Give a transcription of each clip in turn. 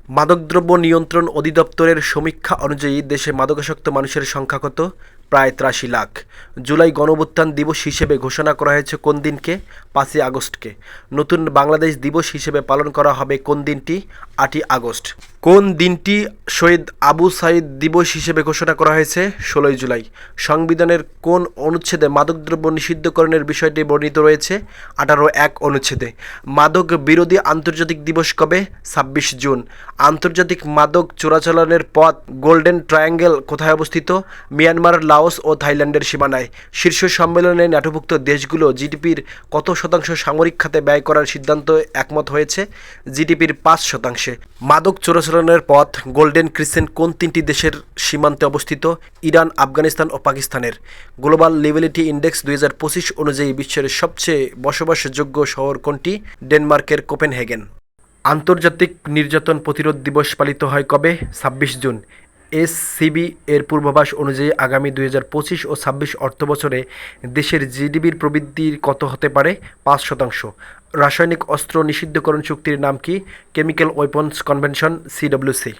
মাদকদ্রব্য নিয়ন্ত্রণ অধিদপ্তরের সমীক্ষা অনুযায়ী দেশে মাদকাসক্ত মানুষের সংখ্যা কত? প্রায় ৮৩ লাখ। জুলাই গণঅভ্যুত্থান দিবস হিসেবে ঘোষণা করা হয়েছে কোন দিনকে? ৫ই আগস্টকে। নতুন বাংলাদেশ দিবস হিসেবে পালন করা হবে কোন দিনটি? ৮ই আগস্ট। কোন দিনটি শহীদ আবু সাঈদ দিবস হিসেবে ঘোষণা করা হয়েছে? ১৬ই জুলাই। সংবিধানের কোন অনুচ্ছেদে মাদকদ্রব্য নিষিদ্ধকরণের বিষয়টি বর্ণিত রয়েছে? ১৮(১) অনুচ্ছেদে। মাদক বিরোধী আন্তর্জাতিক দিবস কবে? ২৬ জুন। আন্তর্জাতিক মাদক চোরাচালানের পথ গোল্ডেন ট্রায়াঙ্গেল কোথায় অবস্থিত? মিয়ানমার, লাওস ও থাইল্যান্ডের সীমানায়। শীর্ষ সম্মেলনে ন্যাটোভুক্ত দেশগুলো জিডিপির কত শতাংশ সামরিক খাতে ব্যয় করার সিদ্ধান্ত একমত হয়েছে? জিডিপির ৫%। মাদক চোরাচালানের পথ গোল্ডেন ক্রিসেন্ট কোন তিনটি দেশের সীমান্তে অবস্থিত? ইরান, আফগানিস্তান ও পাকিস্তানের। গ্লোবাল লিভিলিটি ইন্ডেক্স ২০২৫ অনুযায়ী বিশ্বের সবচেয়ে বসবাসযোগ্য শহর কোনটি? ডেনমার্কের কোপেনহেগেন। আন্তর্জাতিক নির্যাতন প্রতিরোধ দিবস পালিত হয় কবে? ২৬ জুন। এসসিবি এর পূর্বাভাস অনুযায়ী আগামী ২০২৫ ও ২৬ অর্থবছরে দেশের জিডিপির প্রবৃদ্ধি কত হতে পারে? ৫%। রাসায়নিক অস্ত্র নিষিদ্ধকরণ চুক্তির নাম কি? Chemical weapons convention, CWC.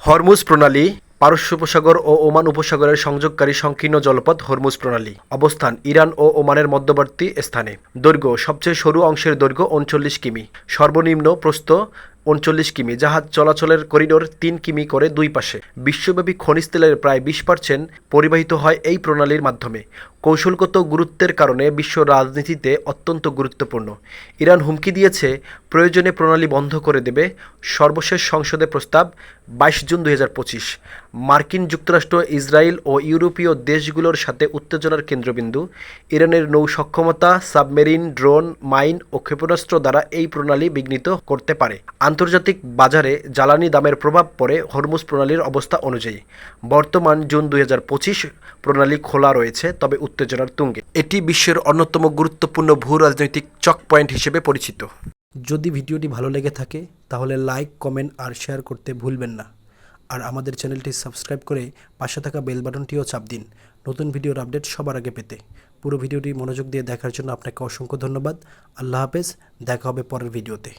Hormuz প্রণালী পারস্য উপসাগর ও ওমান উপসাগরের সংযোগকারী সংকীর্ণ জলপথ হরমুজ প্রণালী। অবস্থান ইরান ও ওমানের মধ্যবর্তী স্থানে। দৈর্ঘ্য সবচেয়ে সরু অংশের দৈর্ঘ্য ৩৯ কিমি। সর্বনিম্ন প্রস্থ ৩৯ কিমি। জাহাজ চলাচলের করিডোর ৩ কিমি করে দুই পাশে। বিশ্বব্যাপী খনিজ তেলের প্রায় ২০% পরিবাহিত হয় এই প্রণালীর মাধ্যমে। কৌশলগত গুরুত্বের কারণে বিশ্ব রাজনীতিতে অত্যন্ত গুরুত্বপূর্ণ। ইরান হুমকি দিয়েছে প্রয়োজনে প্রণালী বন্ধ করে দেবে। সর্বশেষ সংসদে প্রস্তাব ২২ জুন ২০২৫। মার্কিন যুক্তরাষ্ট্র, ইসরায়েল ও ইউরোপীয় দেশগুলোর সাথে উত্তেজনার কেন্দ্রবিন্দু। ইরানের নৌ সক্ষমতা, সাবমেরিন, ড্রোন, মাইন ও ক্ষেপণাস্ত্র দ্বারা এই প্রণালী বিঘ্নিত করতে পারে। আন্তর্জাতিক বাজারে জ্বালানি দামের প্রভাব পড়ে হরমুজ প্রণালীর অবস্থা অনুযায়ী। বর্তমান জুন ২০২৫ প্রণালী খোলা রয়েছে, তবে উত্তেজনার তুঙ্গে। এটি বিশ্বের অন্যতম গুরুত্বপূর্ণ ভূ রাজনৈতিক চক পয়েন্ট হিসেবে পরিচিত। যদি ভিডিওটি ভালো লেগে থাকে তাহলে লাইক, কমেন্ট আর শেয়ার করতে ভুলবেন না। আর আমাদের চ্যানেলটি সাবস্ক্রাইব করে পাশে থাকা বেল বাটনটিও চাপ দিন নতুন ভিডিওর আপডেট সবার আগে পেতে। পুরো ভিডিওটি মনোযোগ দিয়ে দেখার জন্য আপনাকে অসংখ্য ধন্যবাদ। আল্লাহ হাফেজ। দেখা হবে পরের ভিডিওতে।